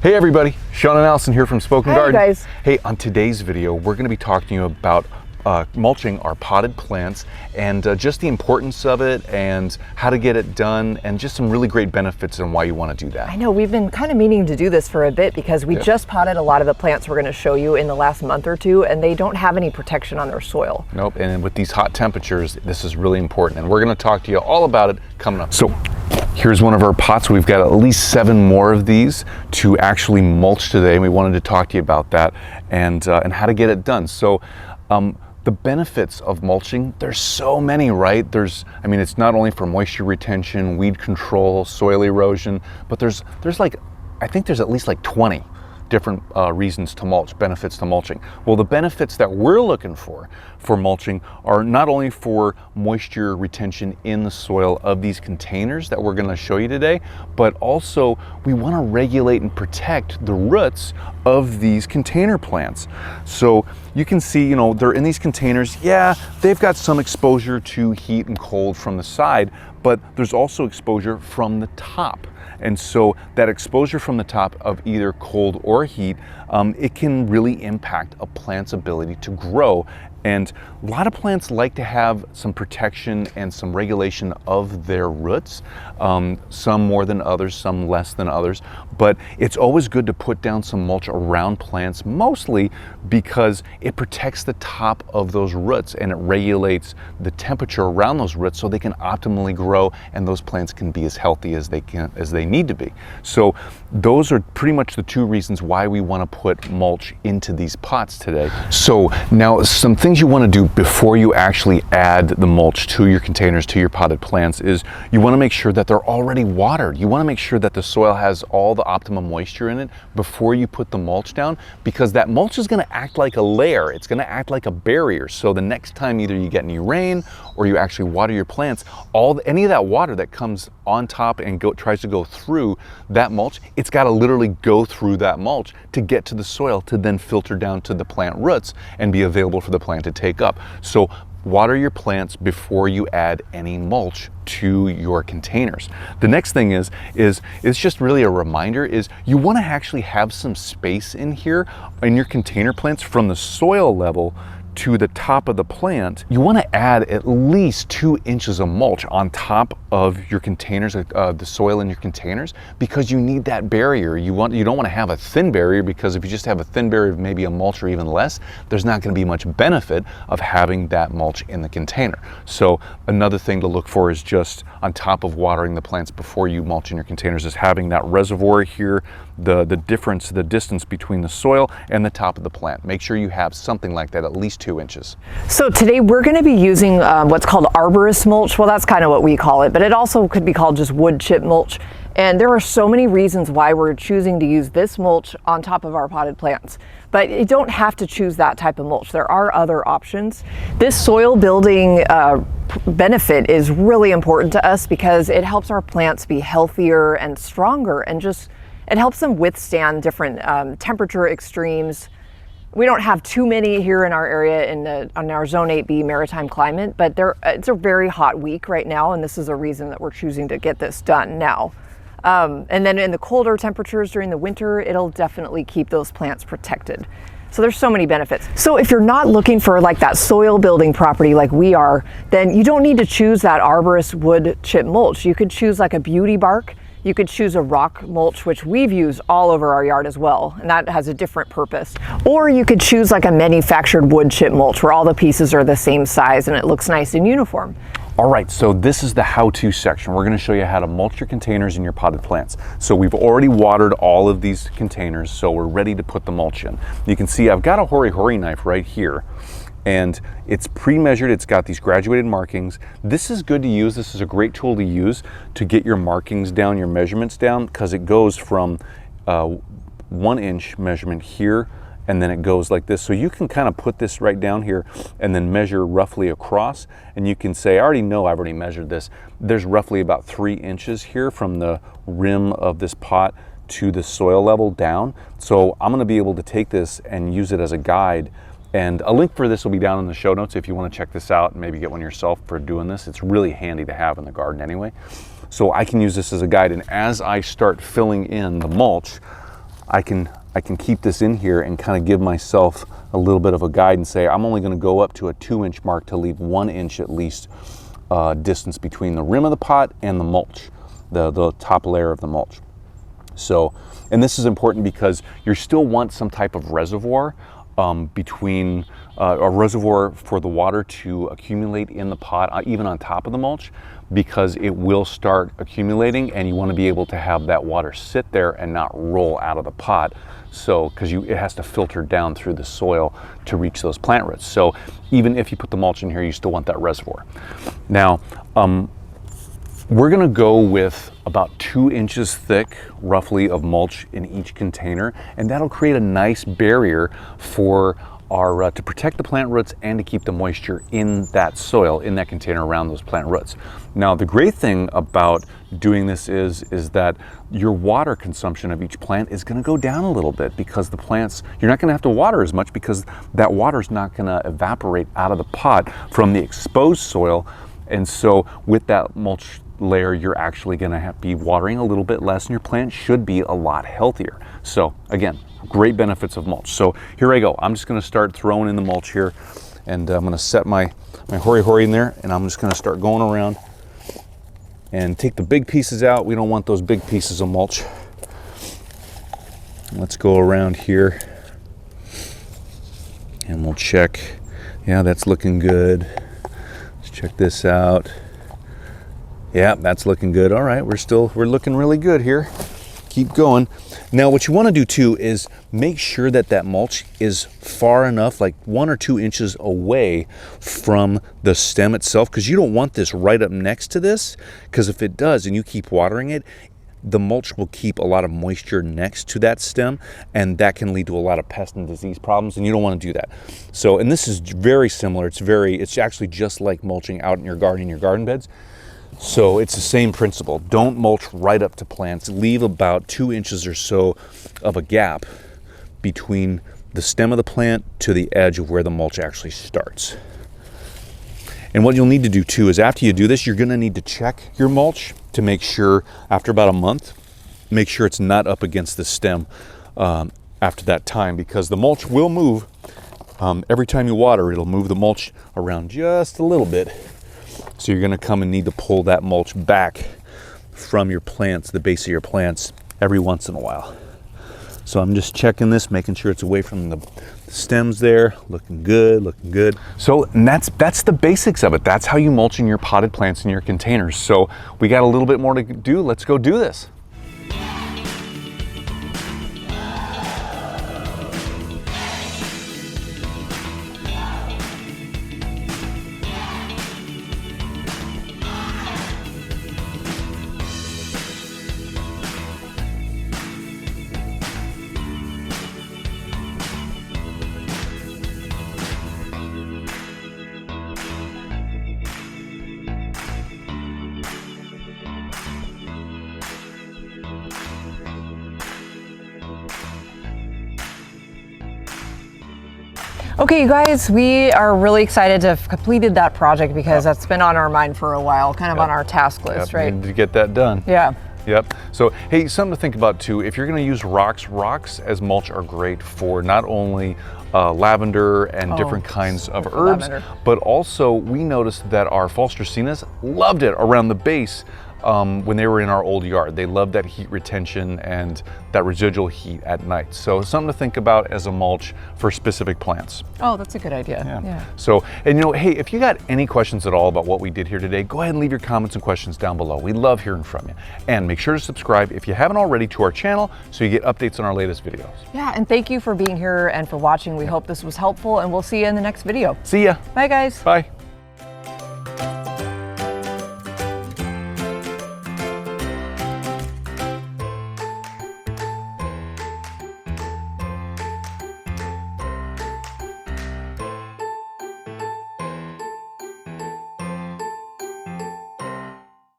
Hey everybody, Sean and Allison here from Spoken Hi Garden. guys. Hey, on today's video, we're going to be talking to you about mulching our potted plants and just the importance of it and how to get it done and just some really great benefits and why you want to do that. I know we've been kind of meaning to do this for a bit because we just potted a lot of the plants we're going to show you in the last month or two, and they don't have any protection on their soil. Nope, and with these hot temperatures, this is really important, and we're going to talk to you all about it coming up. So here's one of our pots. We've got at least 7 more of these to actually mulch today. We wanted to talk to you about that and how to get it done. So the benefits of mulching, there's so many, right? I mean, it's not only for moisture retention, weed control, soil erosion, but there's like, I think there's at least like 20 different reasons to mulch, benefits to mulching. Well, the benefits that we're looking for mulching are not only for moisture retention in the soil of these containers that we're going to show you today, but also we want to regulate and protect the roots of these container plants. So you can see, you know, they're in these containers. Yeah, they've got some exposure to heat and cold from the side, but there's also exposure from the top. And so that exposure from the top of either cold or heat, it can really impact a plant's ability to grow. And a lot of plants like to have some protection and some regulation of their roots, some more than others, some less than others. But it's always good to put down some mulch around plants, mostly because it protects the top of those roots and it regulates the temperature around those roots so they can optimally grow and those plants can be as healthy as they need to be. So those are pretty much the 2 reasons why we want to put mulch into these pots today. So now some things you want to do before you actually add the mulch to your containers, to your potted plants, is you want to make sure that they're already watered. You want to make sure that the soil has all the optimum moisture in it before you put the mulch down, because that mulch is going to act like a layer. It's going to act like a barrier. So the next time either you get any rain or you actually water your plants, any of that water that comes on top and tries to go through that mulch, it's got to literally go through that mulch to get to the soil to then filter down to the plant roots and be available for the plant to take up. So water your plants before you add any mulch to your containers. The next thing is it's just really a reminder, is you want to actually have some space in here in your container plants from the soil level to the top of the plant. You want to add at least 2 inches of mulch on top of your containers, the soil in your containers, because you need that barrier. You don't want to have a thin barrier, because if you just have a thin barrier of maybe a mulch or even less, there's not going to be much benefit of having that mulch in the container. So another thing to look for is just on top of watering the plants before you mulch in your containers is having that reservoir here, the distance between the soil and the top of the plant. Make sure you have something like that, at least 2 inches. So today we're going to be using what's called arborist mulch. Well, that's kind of what we call it, but it also could be called just wood chip mulch. And there are so many reasons why we're choosing to use this mulch on top of our potted plants. But you don't have to choose that type of mulch. There are other options. This soil building benefit is really important to us because it helps our plants be healthier and stronger, and just it helps them withstand different temperature extremes. We don't have too many here in our area on our Zone 8B maritime climate, but it's a very hot week right now, and this is a reason that we're choosing to get this done now. And then in the colder temperatures during the winter, it'll definitely keep those plants protected. So there's so many benefits. So if you're not looking for like that soil building property like we are, then you don't need to choose that arborist wood chip mulch. You could choose like a beauty bark. You could choose a rock mulch, which we've used all over our yard as well, and that has a different purpose. Or you could choose like a manufactured wood chip mulch where all the pieces are the same size and it looks nice and uniform. All right, so this is the how-to section. We're going to show you how to mulch your containers and your potted plants. So we've already watered all of these containers, so we're ready to put the mulch in. You can see I've got a hori-hori knife right here, and it's pre-measured. It's got these graduated markings. This is good to use. This is a great tool to use to get your markings down, your measurements down, because it goes from 1 inch measurement here, and then it goes like this. So you can kind of put this right down here and then measure roughly across, and you can say, I already know I've already measured this. There's roughly about 3 inches here from the rim of this pot to the soil level down. So I'm gonna be able to take this and use it as a guide. And a link for this will be down in the show notes if you want to check this out and maybe get one yourself for doing this. It's really handy to have in the garden anyway. So I can use this as a guide, and as I start filling in the mulch, I can keep this in here and kind of give myself a little bit of a guide and say, I'm only going to go up to a 2-inch mark to leave 1 inch at least distance between the rim of the pot and the mulch, the top layer of the mulch. So, and this is important because you still want some type of reservoir between a reservoir for the water to accumulate in the pot, even on top of the mulch, because it will start accumulating, and you want to be able to have that water sit there and not roll out of the pot. So, because it has to filter down through the soil to reach those plant roots. So even if you put the mulch in here, you still want that reservoir. Now, we're gonna go with about 2 inches thick, roughly, of mulch in each container, and that'll create a nice barrier for our, to protect the plant roots and to keep the moisture in that soil, in that container around those plant roots. Now, the great thing about doing this is that your water consumption of each plant is gonna go down a little bit, because the plants, you're not gonna have to water as much because that water is not gonna evaporate out of the pot from the exposed soil. And so with that mulch layer, you're actually going to be watering a little bit less, and your plant should be a lot healthier. So again, great benefits of mulch. So here I go. I'm just going to start throwing in the mulch here, and I'm going to set my hori-hori in there, and I'm just going to start going around and take the big pieces out. We don't want those big pieces of mulch. Let's go around here and we'll check. Yeah, that's looking good. Let's check this out. Yeah, that's looking good. All right, we're looking really good here. Keep going. Now, what you want to do too is make sure that that mulch is far enough, like 1 or 2 inches away from the stem itself, because you don't want this right up next to this, because if it does and you keep watering it, the mulch will keep a lot of moisture next to that stem, and that can lead to a lot of pest and disease problems, and you don't want to do that. So, and this is very similar. It's actually just like mulching out in your garden beds. So it's the same principle. Don't mulch right up to plants. Leave about 2 inches or so of a gap between the stem of the plant to the edge of where the mulch actually starts. And what you'll need to do too is, after you do this, you're gonna need to check your mulch to make sure, after about a month, make sure it's not up against the stem after that time, because the mulch will move. Every time you water, it'll move the mulch around just a little bit. So you're gonna come and need to pull that mulch back from your plants, the base of your plants, every once in a while. So I'm just checking this, making sure it's away from the stems there. Looking good, looking good. So that's the basics of it. That's how you mulch in your potted plants in your containers. So we got a little bit more to do. Let's go do this. Okay, you guys, we are really excited to have completed that project, because that's been on our mind for a while, kind of on our task list, right? Needed to get that done. Yeah. Yep. So, hey, something to think about too. If you're going to use rocks as mulch are great for not only lavender and different kinds of herbs, lavender. but also we noticed that our false dracaenas loved it around the base. When they were in our old yard. They love that heat retention and that residual heat at night. So something to think about as a mulch for specific plants. Oh, that's a good idea. Yeah. So, and hey, if you got any questions at all about what we did here today, go ahead and leave your comments and questions down below. We love hearing from you. And make sure to subscribe if you haven't already to our channel, so you get updates on our latest videos. Yeah, and thank you for being here and for watching. We hope this was helpful, and we'll see you in the next video. See ya. Bye, guys. Bye.